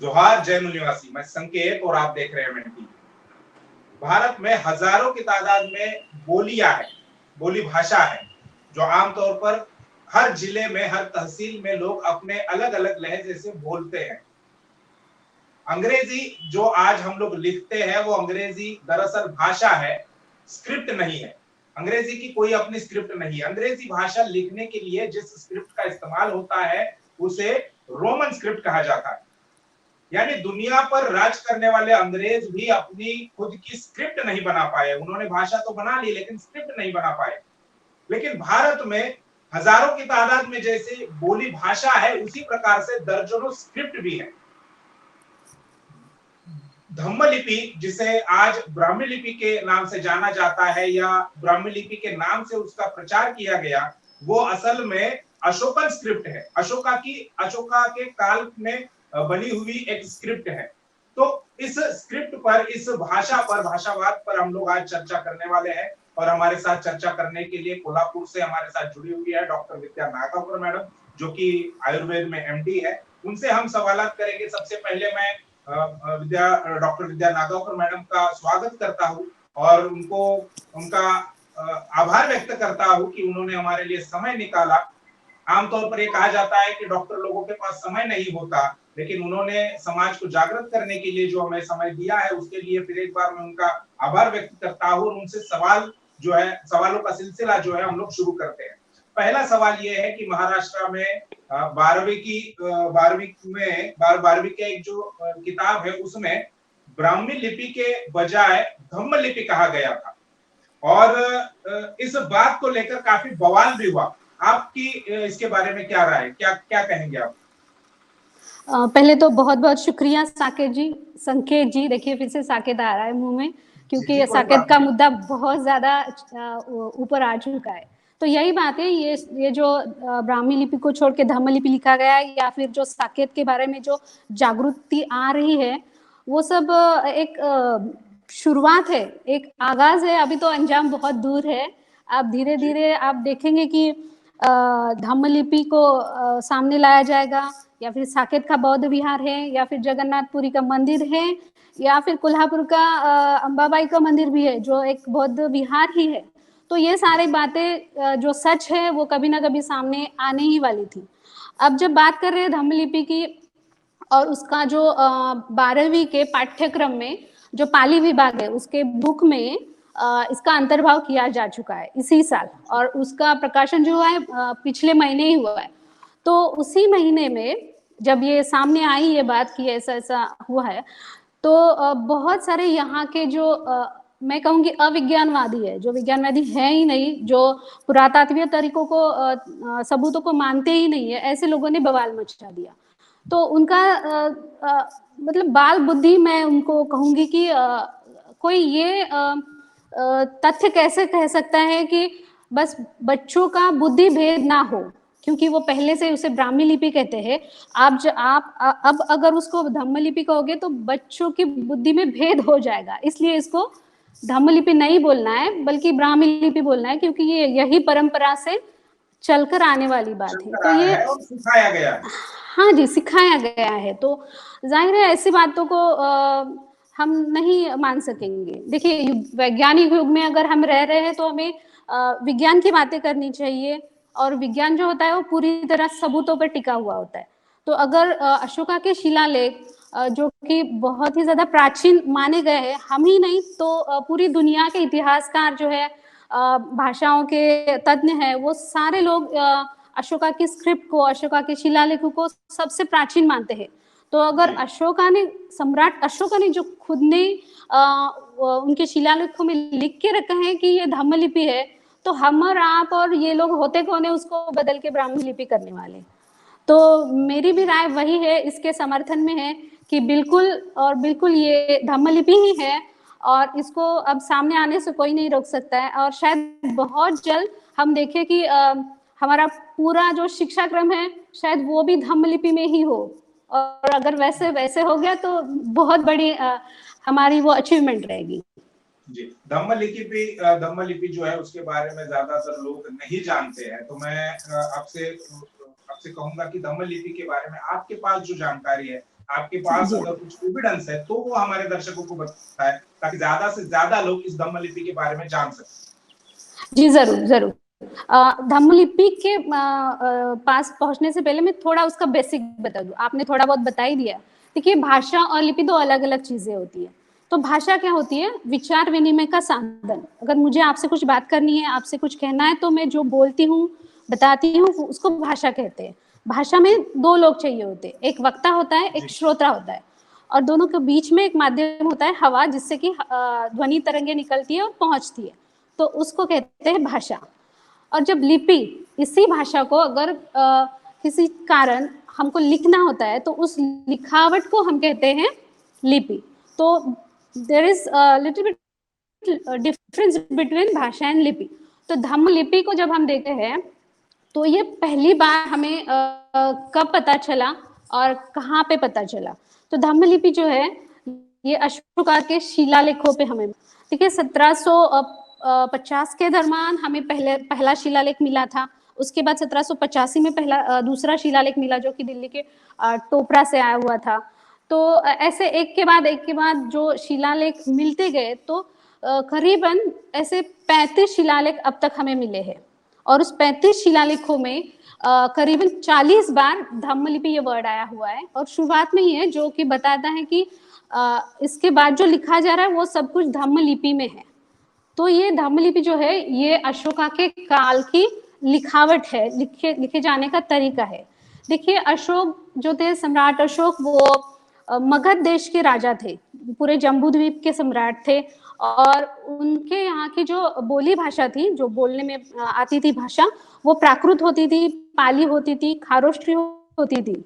जोहार जय मूल निवासी, मैं संकेत और आप देख रहे हैं मेंटी। भारत में हजारों की तादाद में बोलियां है, बोली भाषा है, जो आमतौर पर हर जिले में, हर तहसील में लोग अपने अलग अलग लहजे से बोलते हैं। अंग्रेजी जो आज हम लोग लिखते हैं वो अंग्रेजी दरअसल भाषा है, स्क्रिप्ट नहीं है। अंग्रेजी की कोई अपनी स्क्रिप्ट नहीं है। अंग्रेजी भाषा लिखने के लिए जिस स्क्रिप्ट का इस्तेमाल होता है उसे रोमन स्क्रिप्ट कहा जाता है। यानी दुनिया पर राज करने वाले अंग्रेज भी अपनी खुद की स्क्रिप्ट नहीं बना पाए। उन्होंने भाषा तो बना ली लेकिन स्क्रिप्ट नहीं बना पाए। लेकिन भारत में हजारों की तादाद में जैसे बोली भाषा है, उसी प्रकार से दर्जनों स्क्रिप्ट भी है। धम्म लिपि, जिसे आज ब्राह्मी लिपि के नाम से जाना जाता है या ब्राह्मी लिपि के नाम से उसका प्रचार किया गया, वो असल में अशोकन स्क्रिप्ट है। अशोका के काल में बनी हुई एक स्क्रिप्ट है। तो इस स्क्रिप्ट पर, इस भाषा पर, भाषावाद पर हम लोग आज चर्चा करने वाले हैं। और हमारे साथ चर्चा करने के लिए कोल्हापुर से हमारे साथ जुड़ी हुई है डॉक्टर विद्या नागावकर मैडम, जो कि आयुर्वेद में एमडी है। उनसे हम सवालात करेंगे। सबसे पहले मैं डॉक्टर विद्या नागावकर मैडम का स्वागत करता हूं और उनका आभार व्यक्त करता हूं कि उन्होंने हमारे लिए समय निकाला। आमतौर पर ये कहा जाता है कि डॉक्टर लोगों के पास समय नहीं होता, लेकिन उन्होंने समाज को जागृत करने के लिए जो हमें समय दिया है, उसके लिए फिर एक बार मैं उनका आभार व्यक्त करता हूं। और उनसे सवालों का सिलसिला जो है हम लोग शुरू करते हैं। पहला सवाल ये है कि महाराष्ट्र में 12वीं का एक जो किताब है उसमें ब्राह्मी लिपि के बजाय धम्म लिपि कहा गया था और इस बात को लेकर काफी बवाल भी हुआ। आपकी इसके बारे में क्या राय है? क्या कहेंगे आप? पहले तो बहुत बहुत शुक्रिया संकेत जी। देखिए फिर से साकेत आ रहा है मुंह में, क्योंकि साकेत का मुद्दा बहुत ज्यादा ऊपर आ चुका है। तो यही बात है, ये जो ब्राह्मी लिपि को छोड़ के धम्म लिपि लिखा गया है, या फिर जो साकेत के बारे में जो जागृति आ रही है, वो सब एक शुरुआत है, एक आगाज है। अभी तो अंजाम बहुत दूर है। आप धीरे धीरे आप देखेंगे कि धम्म लिपि को सामने लाया जाएगा, या फिर साकेत का बौद्ध विहार है, या फिर जगन्नाथपुरी का मंदिर है, या फिर कोल्हापुर का अंबाबाई का मंदिर भी है, जो एक बौद्ध विहार ही है। तो ये सारी बातें जो सच है वो कभी ना कभी सामने आने ही वाली थी। अब जब बात कर रहे हैं धम्म लिपि की, और उसका जो 12वीं के पाठ्यक्रम में जो पाली विभाग है उसके बुक में इसका अंतर्भाव किया जा चुका है इसी साल, और उसका प्रकाशन जो हुआ है पिछले महीने ही हुआ है। तो उसी महीने में जब ये सामने आई ये बात कि ऐसा ऐसा हुआ है, तो बहुत सारे यहाँ के जो मैं कहूँगी अविज्ञानवादी है, जो विज्ञानवादी है ही नहीं, जो पुरातात्विक तरीकों को सबूतों को मानते ही नहीं है, ऐसे लोगों ने बवाल मचा दिया। तो उनका मतलब बाल बुद्धि, मैं उनको कहूँगी कि कोई ये तथ्य कैसे कह सकता है कि बस बच्चों का बुद्धि भेद ना हो, क्योंकि वो पहले से उसे ब्राह्मी लिपि कहते हैं। आप अब अगर उसको धम्म लिपि कहोगे तो बच्चों की बुद्धि में भेद हो जाएगा, इसलिए इसको धम्म लिपि नहीं बोलना है बल्कि ब्राह्मी लिपि बोलना है, क्योंकि ये यही परंपरा से चलकर आने वाली बात है। तो ये सिखाया गया है। हाँ जी, सिखाया गया है। तो जाहिर है ऐसी बातों को हम नहीं मान सकेंगे। देखिए वैज्ञानिक युग में अगर हम रह रहे हैं तो हमें विज्ञान की बातें करनी चाहिए, और विज्ञान जो होता है वो पूरी तरह सबूतों पर टिका हुआ होता है। तो अगर अशोका के शिलालेख जो कि बहुत ही ज्यादा प्राचीन माने गए हैं, हम ही नहीं तो पूरी दुनिया के इतिहासकार जो है, भाषाओं के तज्ञ हैं, वो सारे लोग अशोका की स्क्रिप्ट को, अशोका के शिलालेखों को सबसे प्राचीन मानते हैं। तो अगर सम्राट अशोका ने जो खुद ने उनके शिलालेखों में लिख के रखा है कि ये धम्म लिपि है, तो हम और आप और ये लोग होते कौन है उसको बदल के ब्राह्मी लिपि करने वाले। तो मेरी भी राय वही है, इसके समर्थन में है कि बिल्कुल और बिल्कुल ये धम्म लिपि ही है, और इसको अब सामने आने से कोई नहीं रोक सकता है। और शायद बहुत जल्द हम देखें कि हमारा पूरा जो शिक्षा क्रम है शायद वो भी धम्म लिपि में ही हो, और अगर वैसे हो गया तो बहुत बड़ी हमारी वो अचीवमेंट रहेगी। जी, धम्म लिपि जो है उसके बारे में ज्यादातर लोग नहीं जानते हैं। तो मैं आपसे आपसे कहूंगा कि धम्म लिपि के बारे में आपके पास जो जानकारी है, आपके पास अगर कुछ एविडेंस है, तो वो हमारे दर्शकों को बताएं, ताकि ज्यादा से ज्यादा लोग इस धम्म लिपि के बारे में जान सकें। जी जरूर जरूर। धम्म लिपि के पास पहुंचने से पहले मैं थोड़ा उसका बेसिक बता दूं। आपने थोड़ा बहुत बता ही दिया। देखिए, भाषा और लिपि दो अलग अलग चीजें होती है। तो भाषा क्या होती है? विचार विनिमय का साधन। अगर मुझे आपसे कुछ बात करनी है, आपसे कुछ कहना है, तो मैं जो बोलती हूँ, बताती हूँ, उसको भाषा कहते हैं। भाषा में दो लोग चाहिए होते हैं, एक वक्ता होता है, एक श्रोता होता है, और दोनों के बीच में एक माध्यम होता है, हवा, जिससे कि ध्वनि तरंगे निकलती है और पहुंचती है, तो उसको कहते हैं भाषा। और जब लिपि, इसी भाषा को अगर किसी कारण हमको लिखना होता है, तो उस लिखावट को हम कहते हैं लिपि। तो there is little bit difference between भाषा एंड लिपि। तो धम्म लिपि को जब हम देखते हैं, तो ये पहली बार हमें कब पता चला और कहाँ पे पता चला? तो धम्म लिपि जो है, ये अशोका के शिलालेखों पे हमें, ठीक है, 1750 के दरम्यान हमें पहला शिलालेख मिला था। उसके बाद 1785 में दूसरा शिलालेख मिला, जो कि दिल्ली के टोपरा से आया हुआ था। तो ऐसे एक के बाद जो शिलालेख मिलते गए, तो करीबन ऐसे 35 शिलालेख अब तक हमें मिले हैं। और उस 35 शिलालेखों में करीबन 40 बार धम्म लिपि ये वर्ड आया हुआ है, और शुरुआत में ही है, जो कि बताता है कि इसके बाद जो लिखा जा रहा है वो सब कुछ धम्म लिपि में है। तो ये धम्म लिपि जो है, ये अशोका के काल की लिखावट है, लिखे जाने का तरीका है। देखिए, अशोक जो थे, सम्राट अशोक, वो मगध देश के राजा थे, पूरे जम्बूद्वीप के सम्राट थे। और उनके यहाँ की जो बोली भाषा थी, जो बोलने में आती थी भाषा, वो प्राकृत होती थी, पाली होती थी, खारोष्ट्री होती थी।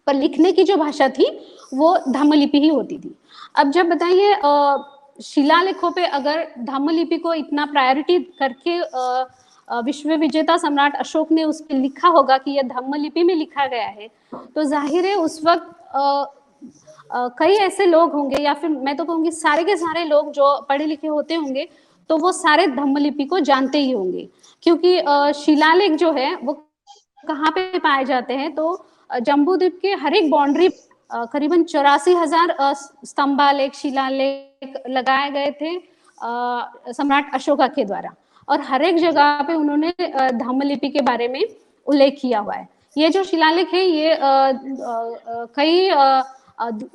पर लिखने की जो भाषा थी, वो धम्म लिपि ही होती थी। अब जब बताइए, शिलालेखों पे अगर धम्म लिपि को इतना प्रायोरिटी करके विश्व विजेता सम्राट अशोक ने उस पर लिखा होगा कि यह धम्म लिपि में लिखा गया है, तो जाहिर है उस वक्त कई ऐसे लोग होंगे, या फिर मैं तो कहूँगी सारे के सारे लोग जो पढ़े लिखे होते होंगे, तो वो सारे धम्म लिपि को जानते ही होंगे। क्योंकि शिलालेख जो है वो कहाँ पे पाए जाते हैं? तो जम्बूद्वीप के हर एक बाउंड्री करीबन 84,000 स्तंभालेख, शिलालेख लगाए गए थे सम्राट अशोका के द्वारा। और हर एक जगह पे उन्होंने धम्म लिपि के बारे में उल्लेख किया हुआ है। ये जो शिलालेख है, ये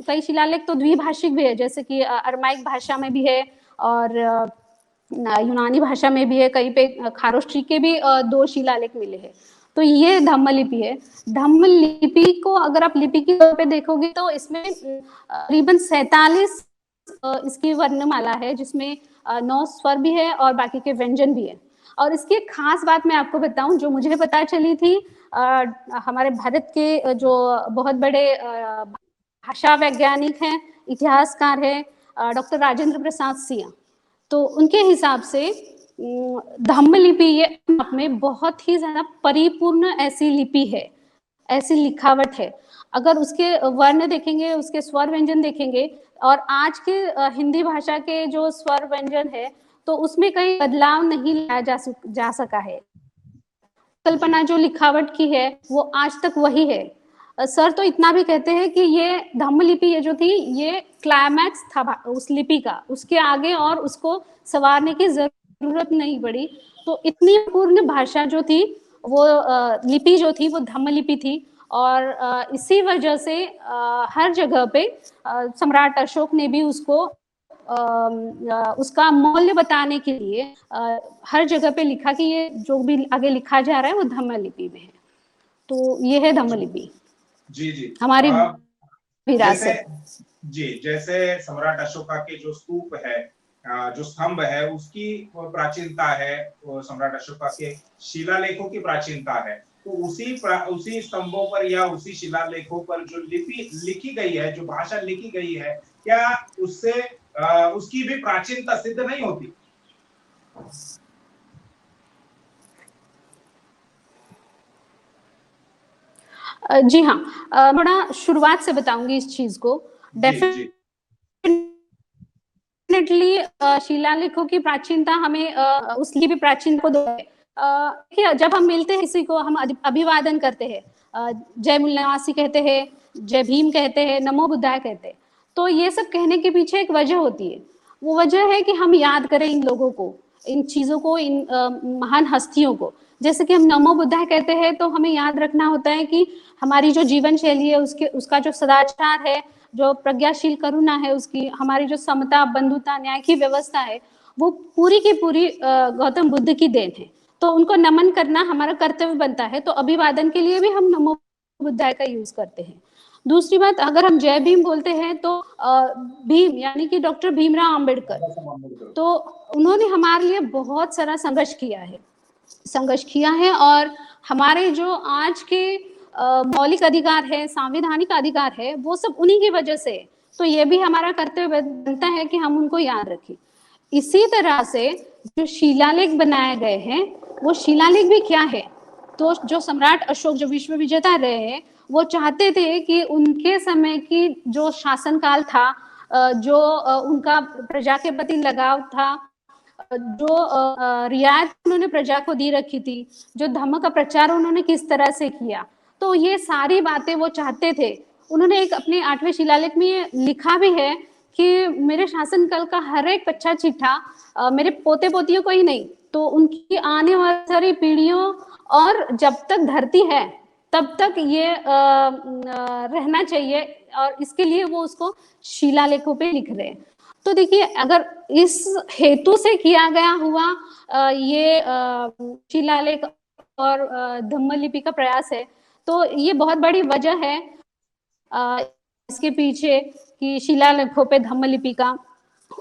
कई शिलालेख तो द्विभाषिक भी है, जैसे कि अरमाइक भाषा में भी है और यूनानी भाषा में भी है। कहीं पे खारोष्ट्री के भी 2 शिलालेख मिले हैं। तो ये धम्म लिपि है। धम्म लिपि को अगर आप लिपि के तौर पे देखोगे, तो इसमें करीबन 47 इसकी वर्णमाला है, जिसमें 9 स्वर भी है और बाकी के व्यंजन भी है। और इसकी एक खास बात मैं आपको बताऊं, जो मुझे पता चली थी, हमारे भारत के जो बहुत बड़े भाषा वैज्ञानिक हैं, इतिहासकार हैं, डॉक्टर राजेंद्र प्रसाद सिंह, तो उनके हिसाब से धम्म लिपि ये में बहुत ही ज्यादा परिपूर्ण ऐसी लिपि है, ऐसी लिखावट है। अगर उसके वर्ण देखेंगे, उसके स्वर व्यंजन देखेंगे, और आज के हिंदी भाषा के जो स्वर व्यंजन है, तो उसमें कई बदलाव नहीं लाया जा सका है। कल्पना जो लिखावट की है, वो आज तक वही है। सर तो इतना भी कहते हैं कि ये धम्म लिपि ये जो थी, ये क्लाइमैक्स था उस लिपि का, उसके आगे और उसको संवारने की जरूरत नहीं पड़ी। तो इतनी पूर्ण भाषा जो थी, वो लिपि जो थी, वो धम्म लिपि थी। और इसी वजह से हर जगह पे सम्राट अशोक ने भी उसको उसका मूल्य बताने के लिए हर जगह पे लिखा कि ये जो भी आगे लिखा जा रहा है वो धम्म लिपि में है। तो ये है धम्म लिपि। जी जी, हमारी विरासत। जैसे सम्राट अशोका के जो स्तूप है, जो स्तंभ है, उसकी प्राचीनता है, सम्राट अशोका के शिलालेखों की प्राचीनता है। तो उसी स्तंभों पर या उसी शिलालेखों पर जो लिपि लिखी गई है, जो भाषा लिखी गई है, क्या उससे उसकी भी प्राचीनता सिद्ध नहीं होती? जी हाँ, थोड़ा शुरुआत से बताऊंगी इस चीज को। डेफिनेटली शिलालेखों की प्राचीनता हमें उसकी भी प्राचीन को दो है। जब हम मिलते हैं किसी को, हम अभिवादन करते हैं, जय मूलनिवासी कहते हैं, जय भीम कहते हैं, नमो बुद्धाय कहते हैं। तो ये सब कहने के पीछे एक वजह होती है। वो वजह है कि हम याद करें इन लोगों को, इन चीजों को, इन महान हस्तियों को। जैसे कि हम नमो बुद्धाय कहते हैं तो हमें याद रखना होता है कि हमारी जो जीवन शैली है, उसका जो सदाचार है, जो प्रज्ञाशील करुणा है उसकी, हमारी जो समता, बंधुता, न्याय की व्यवस्था है, वो पूरी की पूरी गौतम बुद्ध की देन है। तो उनको नमन करना हमारा कर्तव्य बनता है। तो अभिवादन के लिए भी हम नमो बुद्धाय का यूज करते हैं। दूसरी बात, अगर हम जय भीम बोलते हैं तो भीम यानी कि डॉक्टर भीमराव अंबेडकर, तो उन्होंने हमारे लिए बहुत सारा संघर्ष किया है और हमारे जो आज के मौलिक अधिकार है, संवैधानिक अधिकार है, वो सब उन्हीं की वजह से। तो ये भी हमारा कर्तव्य बनता है कि हम उनको याद रखें। इसी तरह से जो शिलालेख बनाए गए हैं, वो शिलालेख भी क्या है, तो जो सम्राट अशोक, जो विश्व विजेता रहे हैं, वो चाहते थे कि उनके समय की जो शासनकाल था, जो उनका प्रजा के प्रति लगाव था, जो रियायत उन्होंने प्रजा को दी रखी थी, जो धर्म का प्रचार उन्होंने किस तरह से किया, तो ये सारी बातें वो चाहते थे। उन्होंने एक अपने 8वें शिलालेख में लिखा भी है कि मेरे शासनकाल का हर एक कच्चा चिट्ठा मेरे पोते पोतियों को ही नहीं, तो उनकी आने वाली सारी पीढ़ियों और जब तक धरती है तब तक ये रहना चाहिए, और इसके लिए वो उसको शिलालेखों पे लिख रहे हैं। तो देखिए, अगर इस हेतु से किया गया हुआ ये शिलालेख और धम्मलिपि का प्रयास है, तो ये बहुत बड़ी वजह है इसके पीछे कि शिलालेखों पे धम्मलिपि का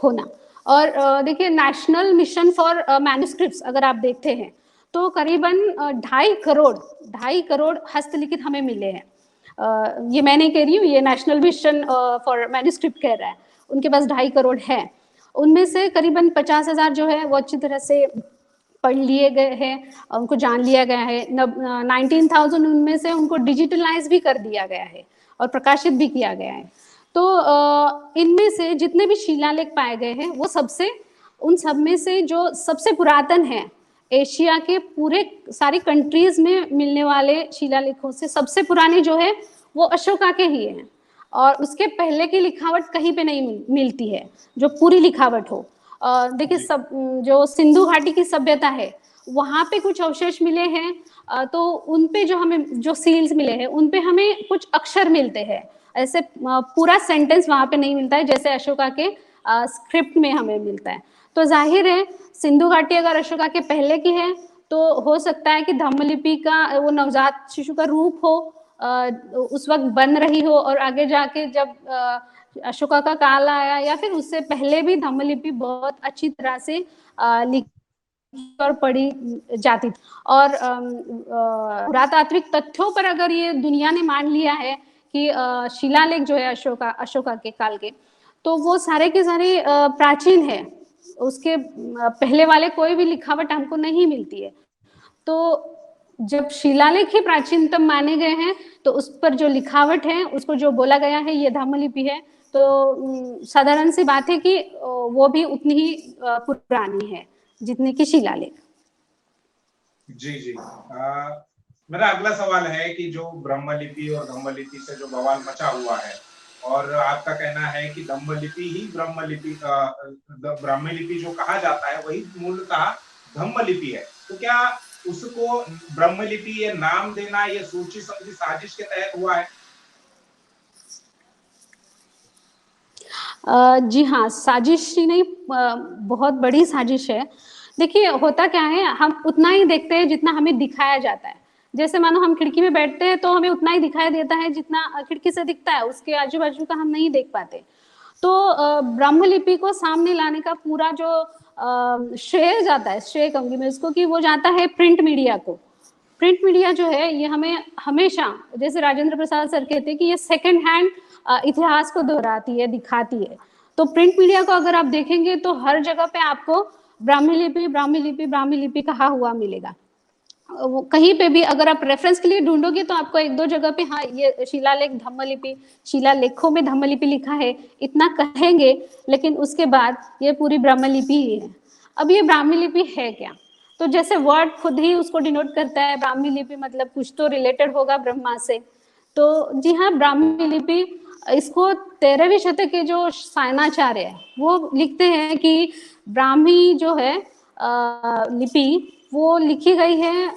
होना। और देखिए, नेशनल मिशन फॉर मैन्युस्क्रिप्ट्स अगर आप देखते हैं तो करीबन 2.5 करोड़ हस्तलिखित हमें मिले हैं। ये मैं नहीं कह रही हूँ, ये नेशनल मिशन फॉर मैन्युस्क्रिप्ट कह रहा है। उनके पास 2.5 करोड़ है। उनमें से करीबन 50,000 जो है वो अच्छी तरह से पढ़ लिए गए हैं, उनको जान लिया गया है। 19,000 उनमें से उनको डिजिटलाइज भी कर दिया गया है और प्रकाशित भी किया गया है। तो इनमें से जितने भी शिलालेख पाए गए हैं, वो उन सब में से जो सबसे पुरातन है, एशिया के पूरे सारी कंट्रीज में मिलने वाले शिलालेखों से सबसे पुराने जो है वो अशोका के ही हैं। और उसके पहले की लिखावट कहीं पे नहीं मिलती है जो पूरी लिखावट हो। देखिए, सब जो सिंधु घाटी की सभ्यता है, वहां पे कुछ अवशेष मिले हैं, तो उन पे जो हमें जो सील्स मिले हैं, उन पे हमें कुछ अक्षर मिलते हैं। ऐसे पूरा सेंटेंस वहां पे नहीं मिलता है जैसे अशोका के स्क्रिप्ट में हमें मिलता है। तो जाहिर है, सिंधु घाटी अगर अशोका के पहले की है तो हो सकता है कि धम्मलिपि का वो नवजात शिशु का रूप हो, उस वक्त बन रही हो, और आगे जाके जब अशोका का काल आया या फिर उससे पहले भी धम्मलिपि बहुत अच्छी तरह से लिखी और पढ़ी जाती थी। और पुरातात्विक तथ्यों पर अगर ये दुनिया ने मान लिया है कि शिलालेख जो है अशोका के काल के, तो वो सारे के सारे प्राचीन है। उसके पहले वाले कोई भी लिखावट हमको नहीं मिलती है। तो जब शिलालेख ही प्राचीनतम माने गए हैं, तो उस पर जो लिखावट है, उसको जो बोला गया है ये धम्मलिपि है, तो साधारण सी बात है कि वो भी उतनी ही पुरानी है जितनी की शिलालेख। जी जी। मेरा अगला सवाल है कि जो ब्रह्मलिपि और धम्मलिपि से जो बवाल मचा हुआ है, और आपका कहना है कि धम्मलिपि ही ब्रह्मलिपि जो कहा जाता है वही मूलतः धम्मलिपि है, तो क्या उसको ब्रह्मलिपि ये नाम देना ये सोची समझी साजिश के तहत हुआ है? जी हाँ, साजिश ही नहीं, बहुत बड़ी साजिश है। देखिए, होता क्या है, हम उतना ही देखते हैं जितना हमें दिखाया जाता है। जैसे मानो हम खिड़की में बैठते हैं तो हमें उतना ही दिखाई देता है जितना खिड़की से दिखता है, उसके आजू बाजू का हम नहीं देख पाते। तो ब्रह्मलिपि को सामने लाने का पूरा जो श्रेय जाता है, श्रेय कहूंगी मैं इसको, कि वो जाता है प्रिंट मीडिया को। प्रिंट मीडिया जो है ये हमें हमेशा, जैसे राजेंद्र प्रसाद सर कहते हैं कि ये सेकंड हैंड इतिहास को दोहराती है, दिखाती है। तो प्रिंट मीडिया को अगर आप देखेंगे तो हर जगह पे आपको ब्राह्मी लिपि कहा हुआ मिलेगा। कहीं पे भी अगर आप रेफरेंस के लिए ढूंढोगे तो आपको 1-2 जगह पे हाँ ये शिलालेख धम्मलिपि, शिलालेखों में धम्मलिपि लिखा है, इतना कहेंगे, लेकिन उसके बाद ये पूरी ब्राह्मी लिपि ही है। अब ये ब्राह्मी लिपि है क्या? तो जैसे वर्ड खुद ही उसको डिनोट करता है, ब्राह्मी लिपि मतलब कुछ तो रिलेटेड होगा ब्रह्मा से। तो जी हाँ, ब्राह्मी लिपि, इसको 13वीं शतक के जो सायणाचार्य है वो लिखते हैं कि ब्राह्मी जो है लिपि वो लिखी गई है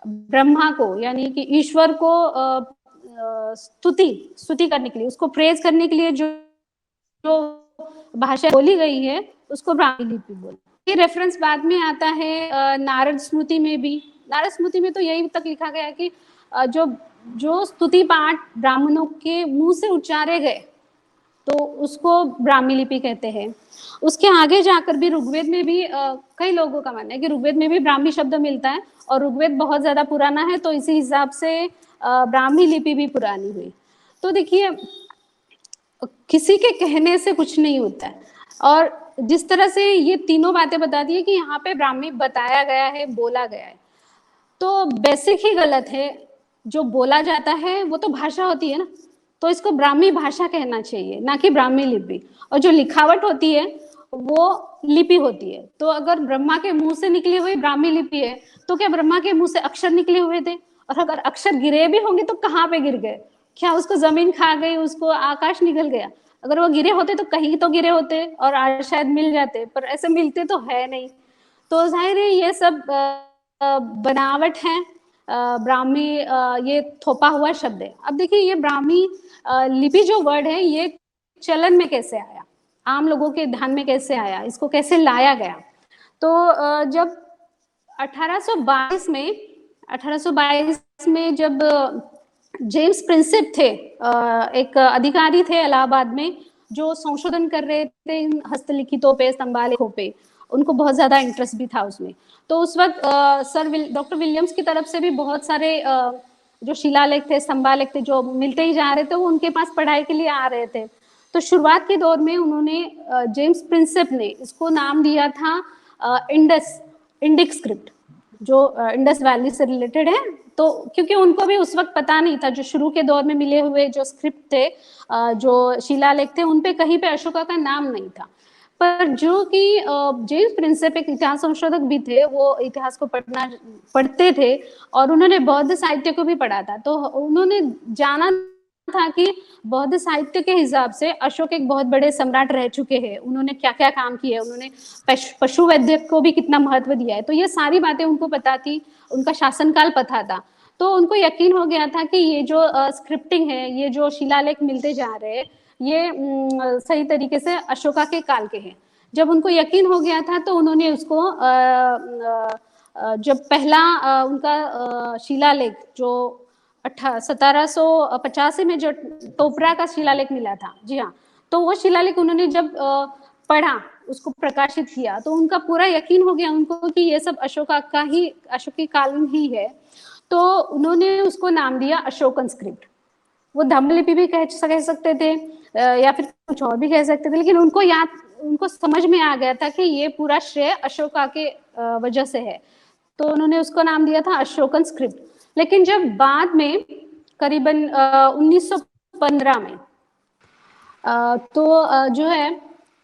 ब्रह्मा को, यानी कि ईश्वर को स्तुति करने के लिए, उसको प्रेज करने के लिए जो भाषा बोली गई है उसको ब्राह्मी लिपि बोलते। ये रेफरेंस बाद में आता है नारद स्मृति में भी। नारद स्मृति में तो यही तक लिखा गया है कि जो स्तुति पाठ ब्राह्मणों के मुंह से उच्चारे गए तो उसको ब्राह्मी लिपि कहते हैं। उसके आगे जाकर भी ऋग्वेद में भी कई लोगों का मानना है कि ऋग्वेद में भी ब्राह्मी शब्द मिलता है, और ऋग्वेद बहुत ज्यादा पुराना है तो इसी हिसाब से ब्राह्मी लिपि भी पुरानी हुई। तो देखिए, किसी के कहने से कुछ नहीं होता है, और जिस तरह से ये तीनों बातें बता दी है कि यहाँ पे ब्राह्मी बताया गया है, बोला गया है, तो बेसिक ही गलत है। जो बोला जाता है वो तो भाषा होती है ना, तो इसको ब्राह्मी भाषा कहना चाहिए, ना कि ब्राह्मी लिपि। और जो लिखावट होती है वो लिपि होती है। तो अगर ब्रह्मा के मुंह से निकली हुई ब्राह्मी लिपि है तो क्या ब्रह्मा के मुंह से अक्षर निकले हुए थे? और अगर अक्षर गिरे भी होंगे तो कहाँ पे गिर गए? क्या उसको जमीन खा गई, उसको आकाश निकल गया? अगर वो गिरे होते तो कहीं तो गिरे होते और आज शायद मिल जाते, पर ऐसे मिलते तो है नहीं। तो जाहिर है ये सब बनावट है, ब्राह्मी ये थोपा हुआ शब्द है। अब देखिए, ये ब्राह्मी लिपि जो वर्ड है ये चलन में कैसे आया, आम लोगों के ध्यान में कैसे आया, इसको कैसे लाया गया? तो जब 1822 में जब जेम्स प्रिंसेप थे, एक अधिकारी थे इलाहाबाद में जो संशोधन कर रहे थे इन हस्तलिखितों पे, स्तंभालेखों पे, उनको बहुत ज्यादा इंटरेस्ट भी था उसमें। तो उस वक्त डॉक्टर विलियम्स की तरफ से भी बहुत सारे जो शिलालेख थे, स्तंभालेख थे, जो मिलते ही जा रहे थे, वो उनके पास पढ़ाई के लिए आ रहे थे। तो शुरुआत के दौर में उन्होंने जेम्स प्रिंसेप ने इसको नाम दिया था इंडिक स्क्रिप्ट, जो इंडस वैली से रिलेटेड है। तो क्योंकि उनको भी उस वक्त पता नहीं था, जो शुरू के दौर में मिले हुए जो स्क्रिप्ट थे, जो शिलालेख थे, उन पे कहीं पे अशोका का नाम नहीं था। पर जो कि जेम्स प्रिंसेप एक इतिहास संशोधक भी थे, वो इतिहास को पढ़ते थे और उन्होंने बौद्ध साहित्य को भी पढ़ा था। तो उन्होंने जाना था कि बौद्ध साहित्य के हिसाब से अशोक एक बहुत बड़े सम्राट रह चुके हैं, उन्होंने क्या क्या काम किए, उन्होंने पशु वैद्य को भी कितना महत्व दिया है। तो ये सारी बातें उनको पता थी, उनका शासनकाल पता था। तो उनको यकीन हो गया था कि ये जो स्क्रिप्टिंग है, ये जो शिलालेख मिलते जा रहे हैं, ये सही तरीके से अशोका के काल के हैं। जब उनको यकीन हो गया था तो उन्होंने उसको जब पहला उनका शिलालेख जो 1785 में जो टोपरा का शिलालेख मिला था, जी हाँ, तो वो शिलालेख उन्होंने जब पढ़ा, उसको प्रकाशित किया, तो उनका पूरा यकीन हो गया उनको कि ये सब अशोकी कालीन ही है। तो उन्होंने उसको नाम दिया अशोकन स्क्रिप्ट। वो धम्मलिपि भी कह सकते थे या फिर कुछ और भी कह सकते थे, लेकिन उनको समझ में आ गया था कि ये पूरा श्रेय अशोका के वजह से है, तो उन्होंने उसको नाम दिया था अशोकन स्क्रिप्ट। लेकिन जब बाद में करीबन 1915 में तो जो है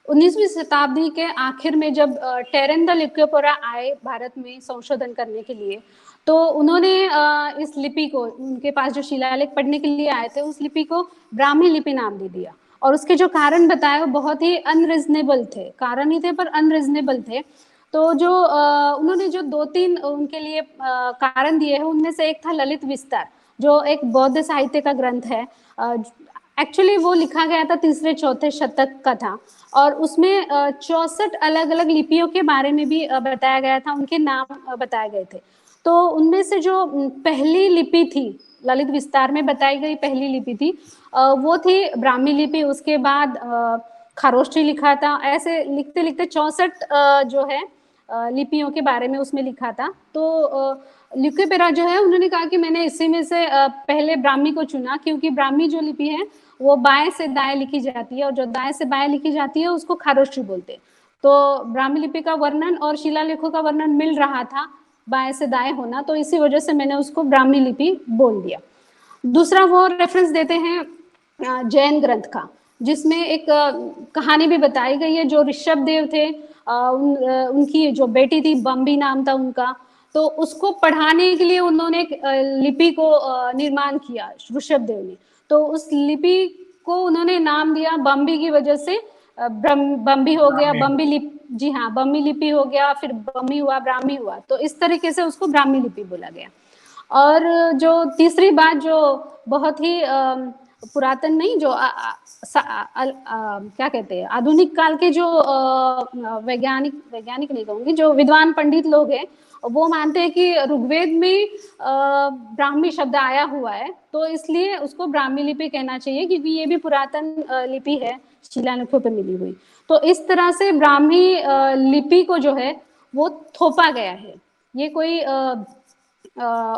19वीं शताब्दी के आखिर में जब टेरेन द लिक्योपोरा आए भारत में संशोधन करने के लिए, तो उन्होंने इस लिपि को, उनके पास जो शिलालेख पढ़ने के लिए आए थे, उस लिपि को ब्राह्मी लिपि नाम दे दिया। और उसके जो कारण बताए वो बहुत ही अनरिजनेबल थे, कारण ही थे पर अनरिजनेबल थे। तो जो उन्होंने जो 2-3 उनके लिए कारण दिए हैं, उनमें से एक था ललित विस्तार, जो एक बौद्ध साहित्य का ग्रंथ है। एक्चुअली वो लिखा गया था 3-4 शतक का था, और उसमें 64 अलग अलग लिपियों के बारे में भी बताया गया था, उनके नाम बताए गए थे। तो उनमें से जो पहली लिपि थी, ललित विस्तार में बताई गई पहली लिपि थी, वो थी ब्राह्मी लिपि। उसके बाद खरोष्ठी लिखा था। ऐसे लिखते लिखते 64 जो है लिपियों के बारे में उसमें लिखा था। तो लिक्योपोरा जो है, उन्होंने कहा कि मैंने इसी में से पहले ब्राह्मी को चुना, क्योंकि ब्राह्मी जो लिपि है वो बाएं से दाएं लिखी जाती है, और जो दाएं से बाएं लिखी जाती है उसको खरोष्ठी बोलते हैं। तो ब्राह्मी लिपि का वर्णन और शिलालेखों का वर्णन मिल रहा था, बाएं से दाएं होना, तो इसी वजह से मैंने उसको ब्राह्मी लिपि बोल दिया। दूसरा वो रेफरेंस देते हैं जैन ग्रंथ का, जिसमें एक कहानी भी बताई गई है। जो ऋषभ देव थे, उनकी जो बेटी थी, बम्बी नाम था उनका, तो उसको पढ़ाने के लिए उन्होंने एक लिपि को निर्माण किया, ऋषभदेव ने। तो उस लिपि को उन्होंने नाम दिया बम्बी की वजह से, बम्बी हो गया, बम्बी लिपि, जी हाँ, बम्बी लिपि हो गया, फिर बम्बी हुआ, ब्राह्मी हुआ, तो इस तरीके से उसको ब्राह्मी लिपि बोला गया। और जो तीसरी बात जो बहुत ही पुरातन नहीं, जो क्या कहते हैं, आधुनिक काल के जो वैज्ञानिक नहीं कहूंगी, जो विद्वान पंडित लोग हैं, वो मानते हैं कि ऋग्वेद में ब्राह्मी शब्द आया हुआ है, तो इसलिए उसको ब्राह्मी लिपि कहना चाहिए, क्योंकि ये भी पुरातन लिपि है, शिलालेखों पे मिली हुई। तो इस तरह से ब्राह्मी लिपि को जो है वो थोपा गया है, ये कोई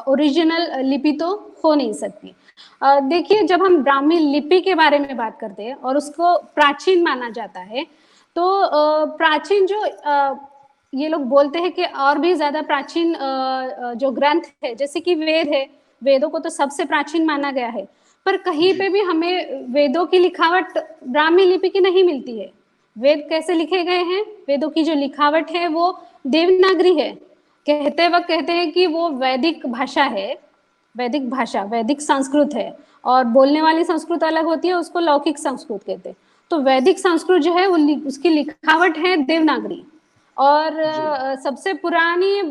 ओरिजिनल लिपि तो हो नहीं सकती। देखिए, जब हम ब्राह्मी लिपि के बारे में बात करते हैं और उसको प्राचीन माना जाता है, तो प्राचीन जो ये लोग बोलते हैं कि और भी ज्यादा प्राचीन जो ग्रंथ है, जैसे कि वेद है, वेदों को तो सबसे प्राचीन माना गया है, पर कहीं पे भी हमें वेदों की लिखावट ब्राह्मी लिपि की नहीं मिलती है। वेद कैसे लिखे गए हैं? वेदों की जो लिखावट है वो देवनागरी है। कहते वक्त कहते हैं कि वो वैदिक भाषा है, वैदिक भाषा, वैदिक संस्कृत है, और बोलने वाली संस्कृत अलग होती है, उसको लौकिक संस्कृत कहते हैं। तो वैदिक संस्कृत जो है वो उसकी लिखावट है देवनागरी, और सबसे पुरानी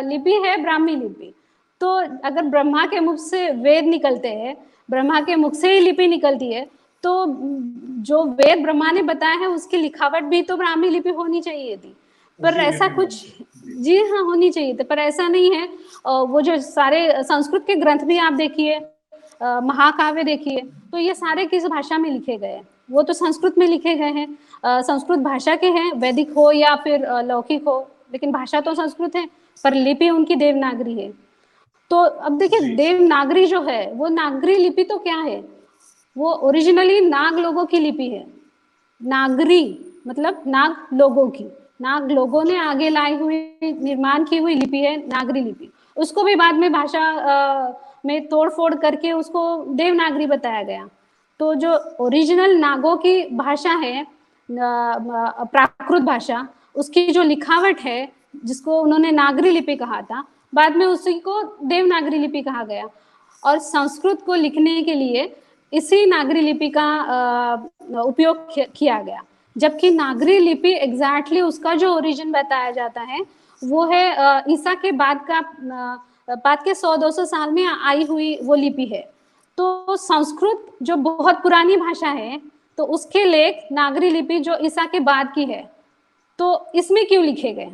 लिपि है ब्राह्मी लिपि। तो अगर ब्रह्मा के मुख से वेद निकलते हैं, ब्रह्मा के मुख से ही लिपि निकलती है, तो जो वेद ब्रह्मा ने बताया है उसकी लिखावट भी तो ब्राह्मी लिपि होनी चाहिए थी, पर ऐसा कुछ, जी हाँ, होनी चाहिए थी, पर ऐसा नहीं है। वो जो सारे संस्कृत के ग्रंथ भी आप देखिए, महाकाव्य देखिए, तो ये सारे किस भाषा में लिखे गए हैं? वो तो संस्कृत में लिखे गए हैं, संस्कृत भाषा के हैं, वैदिक हो या फिर लौकिक हो, लेकिन भाषा तो संस्कृत है, पर लिपि उनकी देवनागरी है। तो अब देखिए, देवनागरी जो है वो नागरी लिपि तो क्या है? वो ओरिजिनली नाग लोगों की लिपि है। नागरी मतलब नाग लोगों की, नाग लोगों ने आगे लाई हुई, निर्माण की हुई लिपि है नागरी लिपि। उसको भी बाद में भाषा में तोड़-फोड़ करके उसको देवनागरी बताया गया। तो जो ओरिजिनल नागों की भाषा है, प्राकृत भाषा, उसकी जो लिखावट है, जिसको उन्होंने नागरी लिपि कहा था, बाद में उसी को देवनागरी लिपि कहा गया। और संस्कृत को लिखने के लिए इसी नागरी लिपि का उपयोग किया गया, जबकि नागरी लिपि एग्जैक्टली उसका जो ओरिजिन बताया जाता है वो है ईसा के बाद के 100-200 साल में आई हुई वो लिपि है। तो संस्कृत जो बहुत पुरानी भाषा है, तो उसके लेख नागरी लिपि जो ईसा के बाद की है, तो इसमें क्यों लिखे गए?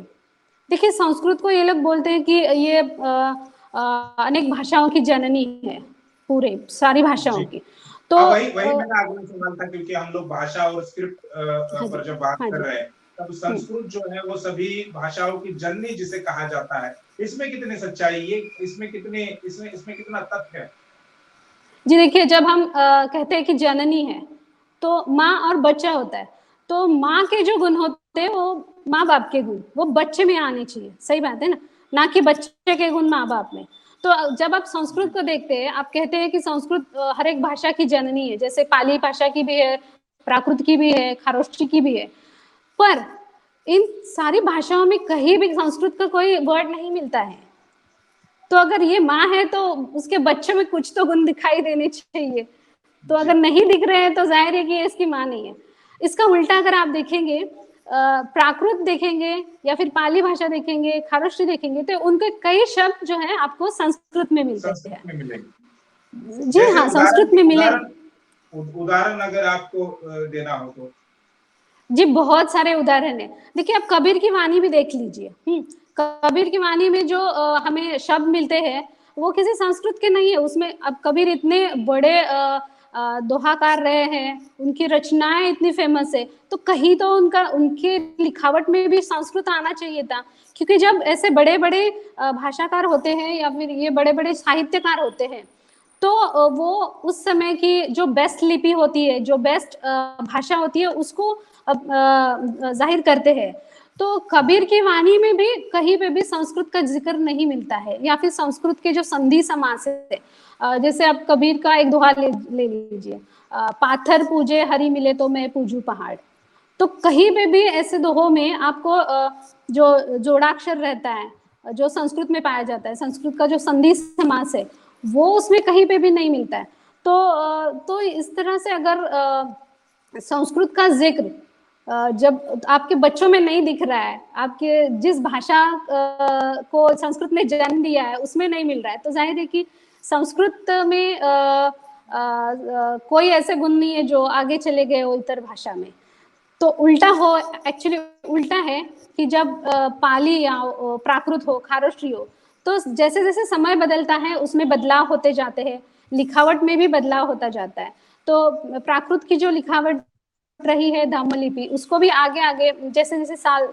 देखिए, संस्कृत को ये लोग बोलते हैं कि ये अनेक भाषाओं की जननी है, पूरे सारी भाषाओं की। तो वही मेरा अगला सवाल था, क्योंकि हम लोग भाषा और स्क्रिप्ट पर जब बात कर रहे हैं, तब संस्कृत जो है वो सभी भाषाओं की जननी जिसे कहा जाता है, इसमें कितनी सच्चाई, ये इसमें कितना तथ्य है? जी देखिए, जब हम कहते हैं कि जननी है, तो माँ और बच्चा होता है, तो माँ के जो गुण होते हैं वो माँ बाप के गुण वो बच्चे में आने चाहिए, सही बात है ना कि बच्चे के गुण माँ बाप में। तो जब आप संस्कृत को देखते हैं, आप कहते हैं कि संस्कृत हर एक भाषा की जननी है, जैसे पाली भाषा की भी है, प्राकृत की भी है, खारोष्ठी की भी है, पर इन सारी भाषाओं में कहीं भी संस्कृत का कोई वर्ड नहीं मिलता है। तो अगर ये माँ है तो उसके बच्चे में कुछ तो गुण दिखाई देने चाहिए, तो अगर नहीं दिख रहे हैं तो जाहिर है कि ये इसकी माँ नहीं है। इसका उल्टा अगर आप देखेंगे, प्राकृत देखेंगे या फिर पाली भाषा देखेंगे, खारोष्ठी देखेंगे, तो उनके कई शब्द जो है आपको संस्कृत में मिलते हैं। जी हाँ, संस्कृत में मिले। उदाहरण अगर आपको देना हो तो? जी, बहुत सारे उदाहरण है। देखिए, आप कबीर की वाणी भी देख लीजिए। कबीर की वाणी में जो हमें शब्द मिलते हैं वो किसी संस्कृत के नहीं है। उसमें अब कबीर इतने बड़े दोहाकार रहे हैं, उनकी रचनाएं इतनी फेमस है, तो कहीं तो उनके लिखावट में भी संस्कृत आना चाहिए था, क्योंकि जब ऐसे बड़े बड़े भाषाकार होते हैं या फिर ये बड़े बड़े साहित्यकार होते हैं, तो वो उस समय की जो बेस्ट लिपि होती है, जो बेस्ट भाषा होती है, उसको जाहिर करते हैं। तो कबीर की वाणी में भी कहीं पे भी संस्कृत का जिक्र नहीं मिलता है, या फिर संस्कृत के जो संधि समास है, जैसे आप कबीर का एक दोहा ले लीजिए, पाथर पूजे हरि मिले तो मैं पूजू पहाड़। तो कहीं पे भी ऐसे दोहों में आपको जो जोड़ाक्षर रहता है, जो संस्कृत में पाया जाता है, संस्कृत का जो संधि समास है, वो उसमें कहीं पे भी नहीं मिलता है। तो इस तरह से अगर संस्कृत का जिक्र जब आपके बच्चों में नहीं दिख रहा है, आपके जिस भाषा को संस्कृत ने जन्म दिया है उसमें नहीं मिल रहा है, तो जाहिर है कि संस्कृत में कोई ऐसे गुण नहीं है जो आगे चले गए हो इतर भाषा में। तो उल्टा हो, एक्चुअली उल्टा है कि जब पाली या प्राकृत हो, खारोष्ट्री हो, तो जैसे जैसे समय बदलता है उसमें बदलाव होते जाते हैं, लिखावट में भी बदलाव होता जाता है। तो प्राकृत की जो लिखावट रही है धम्मलिपि, उसको भी आगे आगे जैसे जैसे साल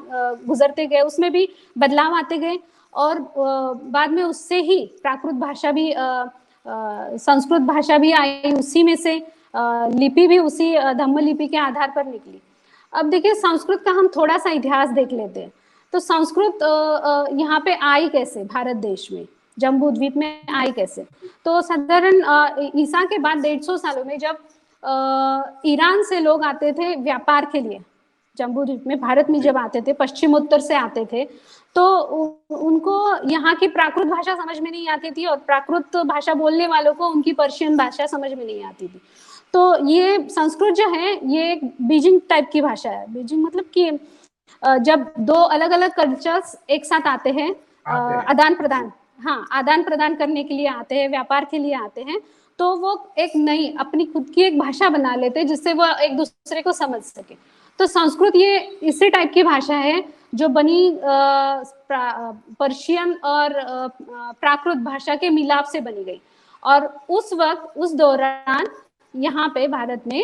गुजरते गए उसमें भी बदलाव आते गए, और बाद में उससे ही प्राकृत भाषा भी संस्कृत भाषा भी आई, उसी में से लिपि भी उसी धम्मलिपि के आधार पर निकली। अब देखिए संस्कृत का हम थोड़ा सा इतिहास देख लेते हैं। तो संस्कृत यहाँ पे आई कैसे, भारत देश में जम्बू द्वीप में आई कैसे? तो साधारण ईसा के बाद 150 सालों में जब ईरान से लोग आते थे व्यापार के लिए जम्बू द्वीप में, भारत में जब आते थे, पश्चिमोत्तर से आते थे, तो उनको यहाँ की प्राकृत भाषा समझ में नहीं आती थी, और प्राकृत भाषा बोलने वालों को उनकी पर्शियन भाषा समझ में नहीं आती थी। तो ये संस्कृत जो है ये एक बीजिंग टाइप की भाषा है। बीजिंग मतलब कि जब दो अलग अलग कल्चर्स एक साथ आते हैं, आदान प्रदान, हाँ आदान प्रदान करने के लिए आते हैं, व्यापार के लिए आते हैं, तो वो एक नई अपनी खुद की एक भाषा बना लेते हैं जिससे वो एक दूसरे को समझ सके। तो संस्कृत ये इसी टाइप की भाषा है जो बनी पर्शियन और प्राकृत भाषा के मिलाप से बनी गई। और उस वक्त उस दौरान यहाँ पे भारत में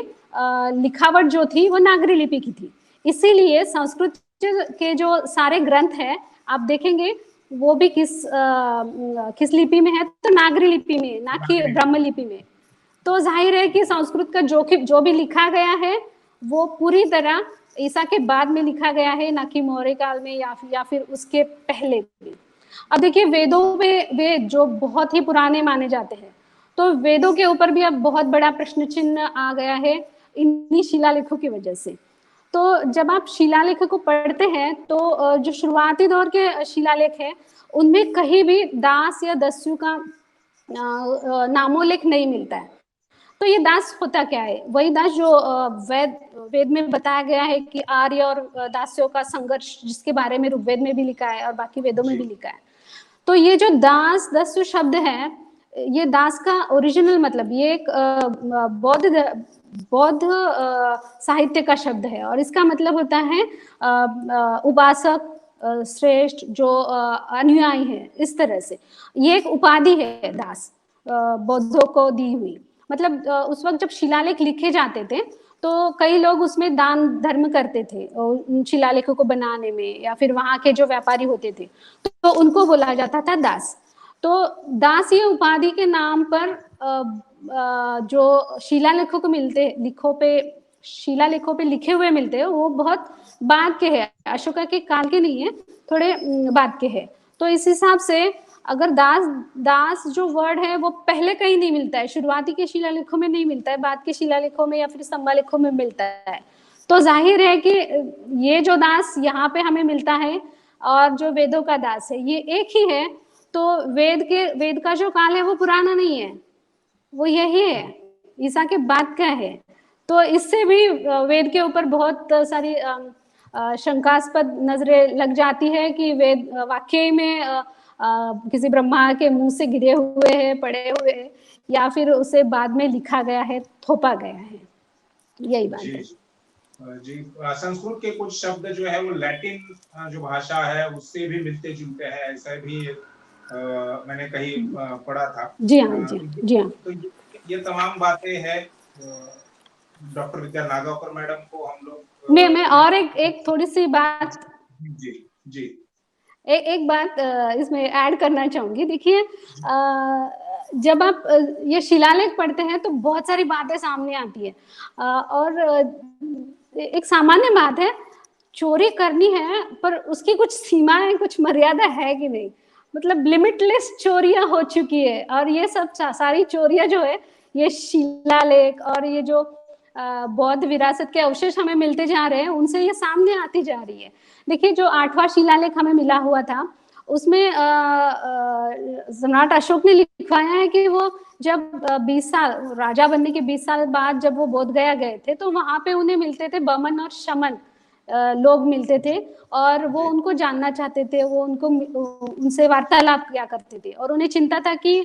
लिखावट जो थी वो नागरी लिपि की थी, इसीलिए संस्कृत के जो सारे ग्रंथ हैं आप देखेंगे वो भी किस लिपि में है, तो नागरी लिपि में, ना कि ब्रह्म लिपि में। तो जाहिर है कि संस्कृत का जो भी लिखा गया है वो पूरी तरह ईसा के बाद में लिखा गया है, ना कि मौर्य काल में या फिर उसके पहले में। अब देखिए वेदों में, वेद जो बहुत ही पुराने माने जाते हैं, तो वेदों के ऊपर भी अब बहुत बड़ा प्रश्न चिन्ह आ गया है इन्हीं शिलालेखों की वजह से। तो जब आप शिलालेख को पढ़ते हैं तो जो शुरुआती दौर के शिलालेख है उनमें कहीं भी दास या दस्यु का नामोल्लेख नहीं मिलता है। तो ये दास होता क्या है? वही दास जो वेद में बताया गया है कि आर्य और दास्यों का संघर्ष, जिसके बारे में ऋग्वेद में भी लिखा है और बाकी वेदों में भी लिखा है। तो ये जो दास दस्यु शब्द है, ये दास का ओरिजिनल मतलब ये एक बौद्ध साहित्य का शब्द है, और इसका मतलब होता है उपासक, श्रेष्ठ, जो अनुयायी है, इस तरह से ये एक उपाधि है दास बौद्धों को दी हुई। मतलब उस वक्त जब शिलालेख लिखे जाते थे तो कई लोग उसमें दान धर्म करते थे उन शिलालेखों को बनाने में, या फिर वहां के जो व्यापारी होते थे तो उनको बोला जाता था दास। तो दास ये उपाधि के नाम पर जो शिलालेखों को मिलते, शिलालेखों पे लिखे हुए मिलते हैं, वो बहुत बाद के हैं, अशोका के काल के नहीं है, थोड़े बाद के हैं। तो इस हिसाब से अगर दास जो वर्ड है वो पहले कहीं नहीं मिलता है, शुरुआती के शिलालेखों में नहीं मिलता है, बाद के शिलालेखों में या फिर स्तंभालेखों में मिलता है। तो जाहिर है कि ये जो दास यहाँ पे हमें मिलता है और जो वेदों का दास है ये एक ही है। तो वेद का जो काल है वो पुराना नहीं है, वो यही है, ईसा के बाद का है। तो इससे भी वेद के ऊपर बहुत सारी शंकास्पद नजरें लग जाती है कि वेद वाकई में किसी ब्रह्मा के मुंह से गिरे हुए हैं, पड़े हुए हैं, या फिर उसे बाद में लिखा गया है, थोपा गया है। यही बात है जी। संस्कृत के कुछ शब्द जो है वो लैटिन जो भाषा है उससे भी मिलते जुलते हैं, ऐसा भी मैंने कहीं पढ़ा था। जी हाँ, जी हाँ। तो ये तमाम बातें हैं डॉक्टर विद्या नागावकर मैडम को हम लोग मैं और एक थोड़ी सी बात जी एक बात इसमें ऐड करना चाहूंगी। देखिए जब आप ये शिलालेख पढ़ते हैं तो बहुत सारी बातें सामने आती है, और एक सामान्य बात है, चोरी करनी है पर उसकी कुछ सीमाएं, कुछ मर्यादा है कि नहीं। मतलब लिमिटलेस चोरियां हो चुकी है, और ये सब सारी चोरियां जो है ये शिलालेख और ये जो बौद्ध विरासत के अवशेष हमें मिलते जा रहे हैं, उनसे ये सामने आती जा रही है। देखिए जो 8वां शिलालेख हमें मिला हुआ था, उसमें सम्राट अशोक ने लिखवाया है कि वो जब 20 साल राजा बनने के 20 साल बाद जब वो बोध गया गए थे, तो वहां पे उन्हें मिलते थे बमन और शमन लोग मिलते थे, और वो उनको जानना चाहते थे, वो उनको उनसे वार्तालाप किया करते थे, और उन्हें चिंता थी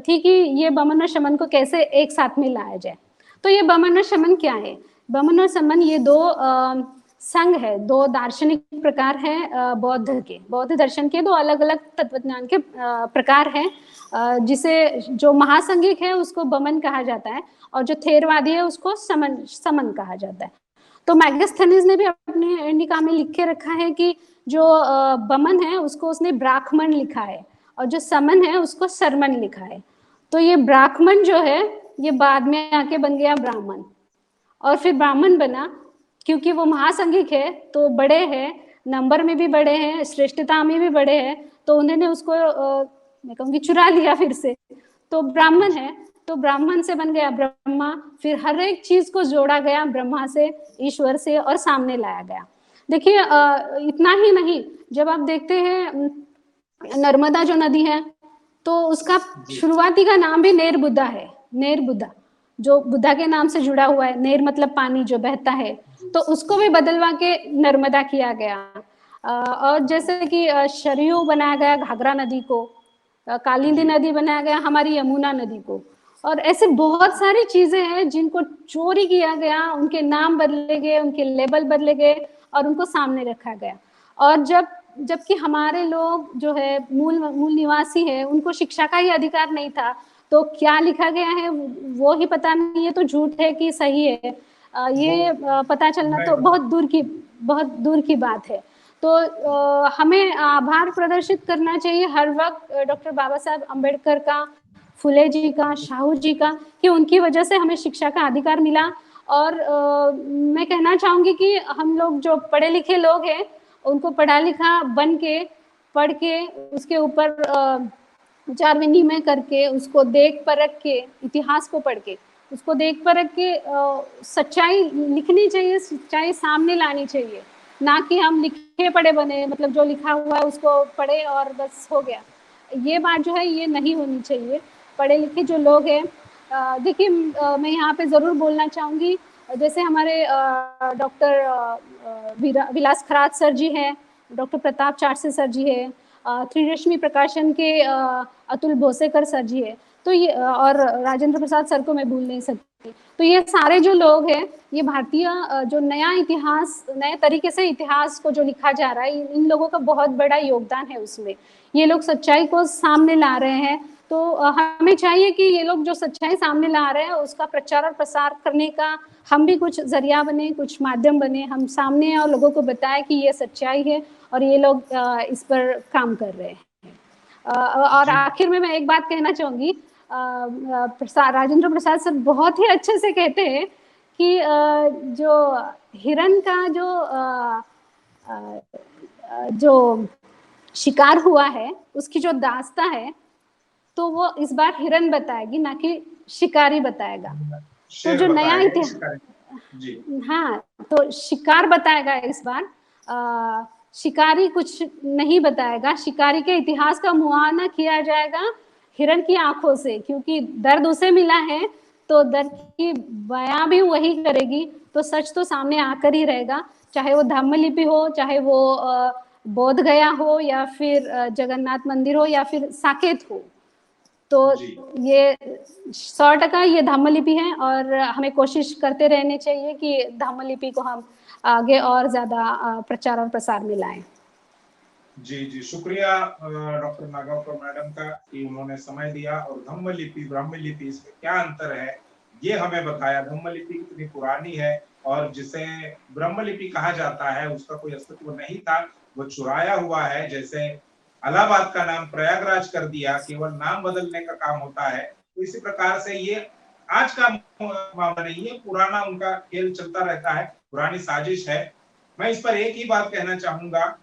कि ये बमन और शमन को कैसे एक साथ में लाया जाए। तो ये बमन और शमन क्या है? बमन और शमन ये दो संघ है, दो दार्शनिक प्रकार है बौद्ध दर्शन के दो अलग अलग तत्वज्ञान के प्रकार है, जिसे जो महासंघिक है उसको बमन कहा जाता है, और जो थेरवादी है उसको समन कहा जाता है। तो मैगस्थनीज ने भी अपने इंडिका में लिख के रखा है कि जो बमन है उसको उसने ब्राह्मण लिखा है, और जो समन है उसको सरमन लिखा है। तो ये ब्राह्मण जो है ये बाद में आके बन गया ब्राह्मण, और फिर ब्राह्मण बना क्योंकि वो महासंघिक है, तो बड़े हैं, नंबर में भी बड़े हैं, श्रेष्ठता में भी बड़े हैं, तो उन्होंने उसको मैं कहूँगी चुरा लिया फिर से, तो ब्राह्मण है, तो ब्राह्मण से बन गया ब्रह्मा। फिर हर एक चीज को जोड़ा गया ब्रह्मा से, ईश्वर से, और सामने लाया गया। देखिए इतना ही नहीं, जब आप देखते हैं नर्मदा जो नदी है, तो उसका शुरुआती का नाम भी नेर बुद्धा है, नेर बुद्धा, जो बुद्धा के नाम से जुड़ा हुआ है। नेर मतलब पानी जो बहता है, तो उसको भी बदलवा के नर्मदा किया गया। और जैसे कि सरयू बनाया गया घाघरा नदी को, कालिंदी नदी बनाया गया हमारी यमुना नदी को, और ऐसे बहुत सारी चीजें हैं जिनको चोरी किया गया, उनके नाम बदले गए, उनके लेबल बदले गए, और उनको सामने रखा गया। और जबकि हमारे लोग जो है मूल निवासी है, उनको शिक्षा का ही अधिकार नहीं था, तो क्या लिखा गया है वो ही पता नहीं है, तो झूठ है कि सही है ये पता चलना तो बहुत दूर की बात है। तो हमें आभार प्रदर्शित करना चाहिए हर वक्त डॉक्टर बाबा साहब अम्बेडकर का, फुले जी का, शाहू जी का, कि उनकी वजह से हमें शिक्षा का अधिकार मिला। और मैं कहना चाहूंगी कि हम लोग जो पढ़े लिखे लोग हैं, उनको पढ़ा लिखा बन के, पढ़ के, उसके ऊपर विचार विनिमय करके, उसको देख परख के, इतिहास को पढ़ के, उसको देख परख के सच्चाई लिखनी चाहिए, सच्चाई सामने लानी चाहिए, ना कि हम लिखे पढ़े बने, मतलब जो लिखा हुआ है उसको पढ़े और बस हो गया। ये बात जो है ये नहीं होनी चाहिए। पढ़े लिखे जो लोग हैं, देखिए मैं यहाँ पे ज़रूर बोलना चाहूँगी, जैसे हमारे डॉक्टर विलास खरात सर जी हैं, डॉक्टर प्रताप चारसे सर जी है, त्रिरश्मि प्रकाशन के अतुल भोसेकर सर जी है, तो ये और राजेंद्र प्रसाद सर को मैं भूल नहीं सकती। तो ये सारे जो लोग हैं, ये भारतीय जो नया इतिहास, नए तरीके से इतिहास को जो लिखा जा रहा है, इन लोगों का बहुत बड़ा योगदान है उसमें। ये लोग सच्चाई को सामने ला रहे हैं, तो हमें चाहिए कि ये लोग जो सच्चाई सामने ला रहे हैं उसका प्रचार और प्रसार करने का हम भी कुछ जरिया बने, कुछ माध्यम बने, हम सामने और लोगों को बताएं कि ये सच्चाई है और ये लोग इस पर काम कर रहे हैं। और आखिर में मैं एक बात कहना चाहूँगी, राजेंद्र प्रसाद सर बहुत ही अच्छे से कहते हैं कि जो हिरण का जो शिकार हुआ है, उसकी जो दास्ता है, तो वो इस बार हिरण बताएगी, ना कि शिकारी बताएगा। तो जो नया इतिहास, हाँ, तो शिकार बताएगा इस बार, शिकारी कुछ नहीं बताएगा। शिकारी के इतिहास का मुआयना किया जाएगा हिरण की आंखों से, क्योंकि दर्द उसे मिला है, तो दर्द की बयां भी वही करेगी, तो सच तो सामने आकर ही रहेगा, चाहे वो धम्मलिपि हो, चाहे वो बोध गया हो, या फिर जगन्नाथ मंदिर हो, या फिर साकेत हो। तो ये 100% ये धम्मलिपि है, और हमें कोशिश करते रहने चाहिए कि धम्मलिपि को हम आगे और ज्यादा प्रचार और प्रसार में लाएं। जी, शुक्रिया डॉक्टर नागावकर मैडम का कि उन्होंने समय दिया और धम्मलिपि ब्राह्मलिपि इसमें क्या अंतर है ये हमें बताया। धम्मलिपि कितनी पुरानी है, और जिसे ब्रह्मलिपि कहा जाता है उसका कोई अस्तित्व नहीं था, वो चुराया हुआ है। जैसे इलाहाबाद का नाम प्रयागराज कर दिया, केवल नाम बदलने का काम होता है। तो इसी प्रकार से ये आज का मामला नहीं है, पुराना उनका खेल चलता रहता है, पुरानी साजिश है। मैं इस पर एक ही बात कहना चाहूंगा,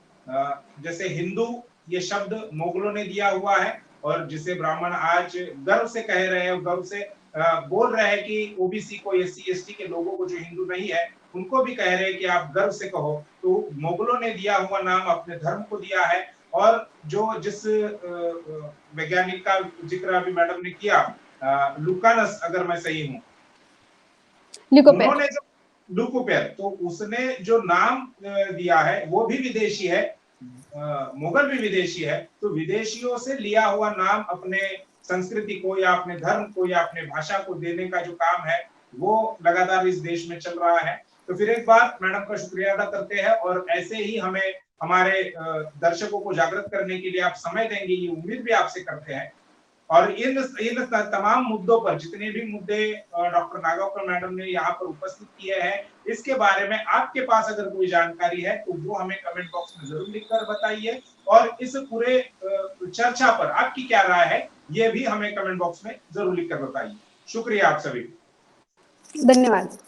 जैसे हिंदू ये शब्द मुगलों ने दिया हुआ है, और जिसे ब्राह्मण आज गर्व से कह रहे हैं, गर्व से बोल रहे हैं कि ओबीसी को, एससी एसटी के लोगों को जो हिंदू नहीं है उनको भी कह रहे हैं कि आप गर्व से कहो। तो मुगलों ने दिया हुआ नाम अपने धर्म को दिया है। और जो जिस वैज्ञानिक का जिक्र अभी मैडम ने किया, लुकानस, अगर मैं सही हूँ, उन्होंने जो लुकुपेर, तो उसने जो नाम दिया है वो भी विदेशी है, मुगल भी विदेशी है। तो विदेशियों से लिया हुआ नाम अपने संस्कृति को या अपने धर्म को या अपने भाषा को देने का जो काम है वो लगातार इस देश में चल रहा है। तो फिर एक बार मैडम का शुक्रिया अदा करते हैं, और ऐसे ही हमें हमारे दर्शकों को जागृत करने के लिए आप समय देंगे, ये उम्मीद भी आपसे करते हैं। और इन तमाम मुद्दों पर, जितने भी मुद्दे डॉक्टर नागावकर मैडम ने यहाँ पर उपस्थित किए हैं, इसके बारे में आपके पास अगर कोई जानकारी है तो वो हमें कमेंट बॉक्स में जरूर लिखकर बताइए। और इस पूरे चर्चा पर आपकी क्या राय है ये भी हमें कमेंट बॉक्स में जरूर लिखकर बताइए। शुक्रिया आप सभी। धन्यवाद।